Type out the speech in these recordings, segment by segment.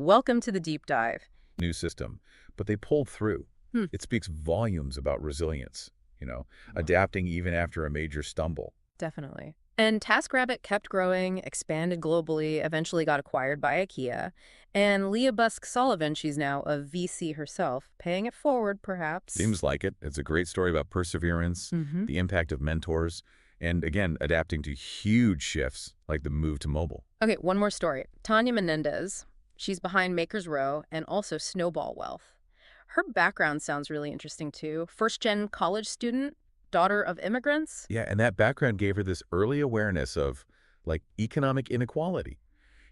Welcome to the deep dive. New system, but they pulled through. Hmm. It speaks volumes about resilience, Wow. adapting even after a major stumble. Definitely. And TaskRabbit kept growing, expanded globally, eventually got acquired by IKEA. And Leah Busk-Sullivan, she's now a VC herself, paying it forward, perhaps. Seems like it. It's a great story about perseverance, Mm-hmm. the impact of mentors, and again, adapting to huge shifts like the move to mobile. Okay, one more story. Tanya Menendez, she's behind Maker's Row and also Snowball Wealth. Her background sounds really interesting, too. First-gen college student, daughter of immigrants. Yeah, and that background gave her this early awareness of like economic inequality.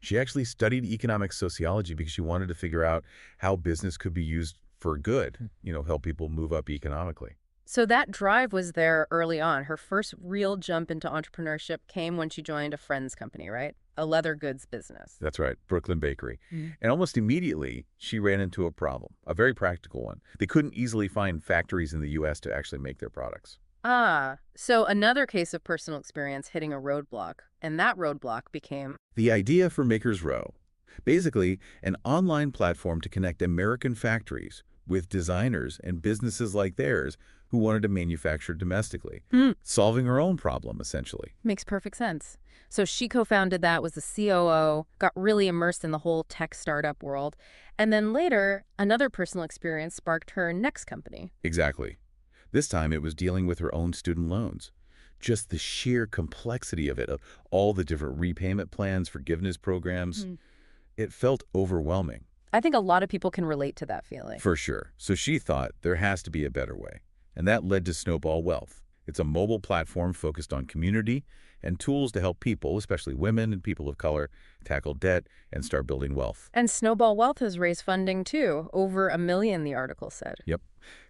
She actually studied economic sociology because she wanted to figure out how business could be used for good, help people move up economically. So that drive was there early on. Her first real jump into entrepreneurship came when she joined a friend's company, right? A leather goods business. That's right, Brooklyn Bakery. Mm. And almost immediately, she ran into a problem, a very practical one. They couldn't easily find factories in the U.S. to actually make their products. Ah, so another case of personal experience hitting a roadblock. And that roadblock became, The idea for Maker's Row, basically an online platform to connect American factories with designers and businesses like theirs who wanted to manufacture domestically, solving her own problem, essentially. makes perfect sense. So she co-founded that, was the COO, got really immersed in the whole tech startup world. And then later, another personal experience sparked her next company. Exactly. This time it was dealing with her own student loans. Just the sheer complexity of it, of all the different repayment plans, forgiveness programs, it felt overwhelming. I think a lot of people can relate to that feeling. For sure. So she thought there has to be a better way. And that led to Snowball Wealth. It's a mobile platform focused on community and tools to help people, especially women and people of color, tackle debt and start building wealth. And Snowball Wealth has raised funding, too. Over $1 million, the article said. Yep.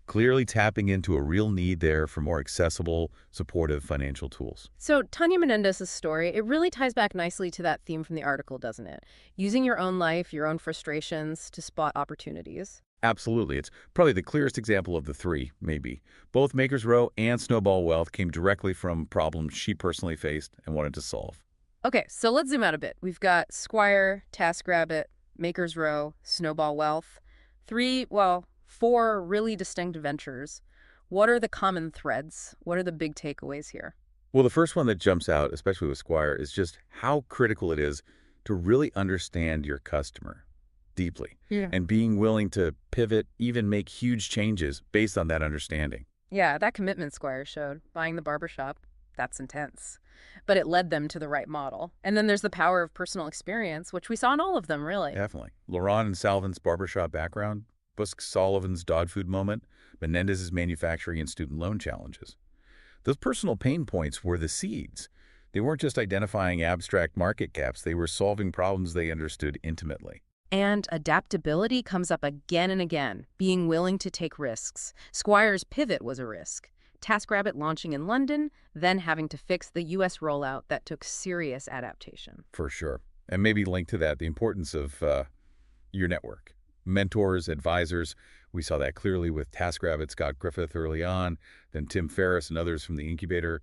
Clearly tapping into a real need there for more accessible, supportive financial tools. So Tanya Menendez's story, it really ties back nicely to that theme from the article, doesn't it? Using your own life, your own frustrations to spot opportunities. Absolutely. It's probably the clearest example of the three, maybe. Both Maker's Row and Snowball Wealth came directly from problems she personally faced and wanted to solve. Okay, so let's zoom out a bit. We've got Squire, TaskRabbit, Maker's Row, Snowball Wealth. Four really distinct ventures. What are the common threads? What are the big takeaways here? Well, the first one that jumps out, especially with Squire, is just how critical it is to really understand your customer deeply Yeah. and being willing to pivot, even make huge changes based on that understanding. Yeah, that commitment Squire showed, buying the barbershop, that's intense. But it led them to the right model. And then there's the power of personal experience, which we saw in all of them, really. Definitely. Laurent and Salvin's barbershop background, Busk Sullivan's dog food moment, Menendez's manufacturing and student loan challenges. Those personal pain points were the seeds. They weren't just identifying abstract market gaps, they were solving problems they understood intimately. And adaptability comes up again and again, being willing to take risks. Squire's pivot was a risk. TaskRabbit launching in London, then having to fix the U.S. rollout that took serious adaptation. For sure. And maybe link to that, the importance of your network. Mentors, advisors. We saw that clearly with TaskRabbit, Scott Griffith early on, then Tim Ferriss and others from the incubator.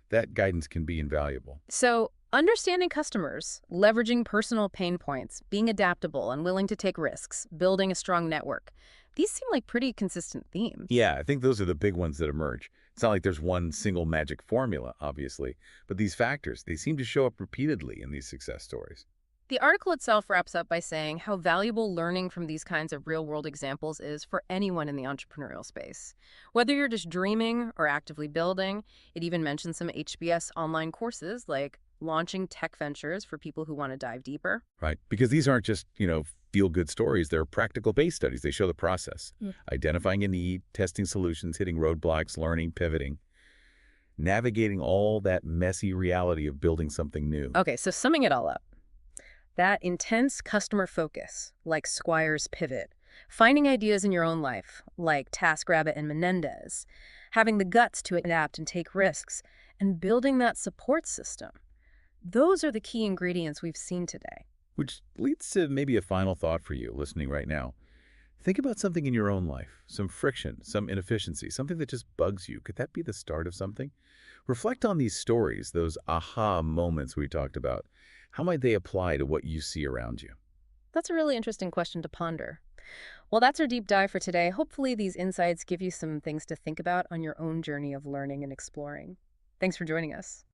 That guidance can be invaluable. So, understanding customers, leveraging personal pain points, being adaptable and willing to take risks, building a strong network. These seem like pretty consistent themes. Yeah, I think those are the big ones that emerge. It's not like there's one single magic formula, obviously, but these factors, they seem to show up repeatedly in these success stories. The article itself wraps up by saying how valuable learning from these kinds of real-world examples is for anyone in the entrepreneurial space. Whether you're just dreaming or actively building, it even mentions some HBS online courses like launching tech ventures for people who want to dive deeper. Right, because these aren't just, feel-good stories. They're practical-based studies. They show the process. Identifying a need, testing solutions, hitting roadblocks, learning, pivoting, navigating all that messy reality of building something new. Okay, so summing it all up. That intense customer focus, like Squire's pivot, finding ideas in your own life, like TaskRabbit and Menendez, having the guts to adapt and take risks, and building that support system. Those are the key ingredients we've seen today. Which leads to maybe a final thought for you listening right now. Think about something in your own life, some friction, some inefficiency, something that just bugs you. Could that be the start of something? Reflect on these stories, those aha moments we talked about. How might they apply to what you see around you? That's a really interesting question to ponder. Well, that's our deep dive for today. Hopefully, these insights give you some things to think about on your own journey of learning and exploring. Thanks for joining us.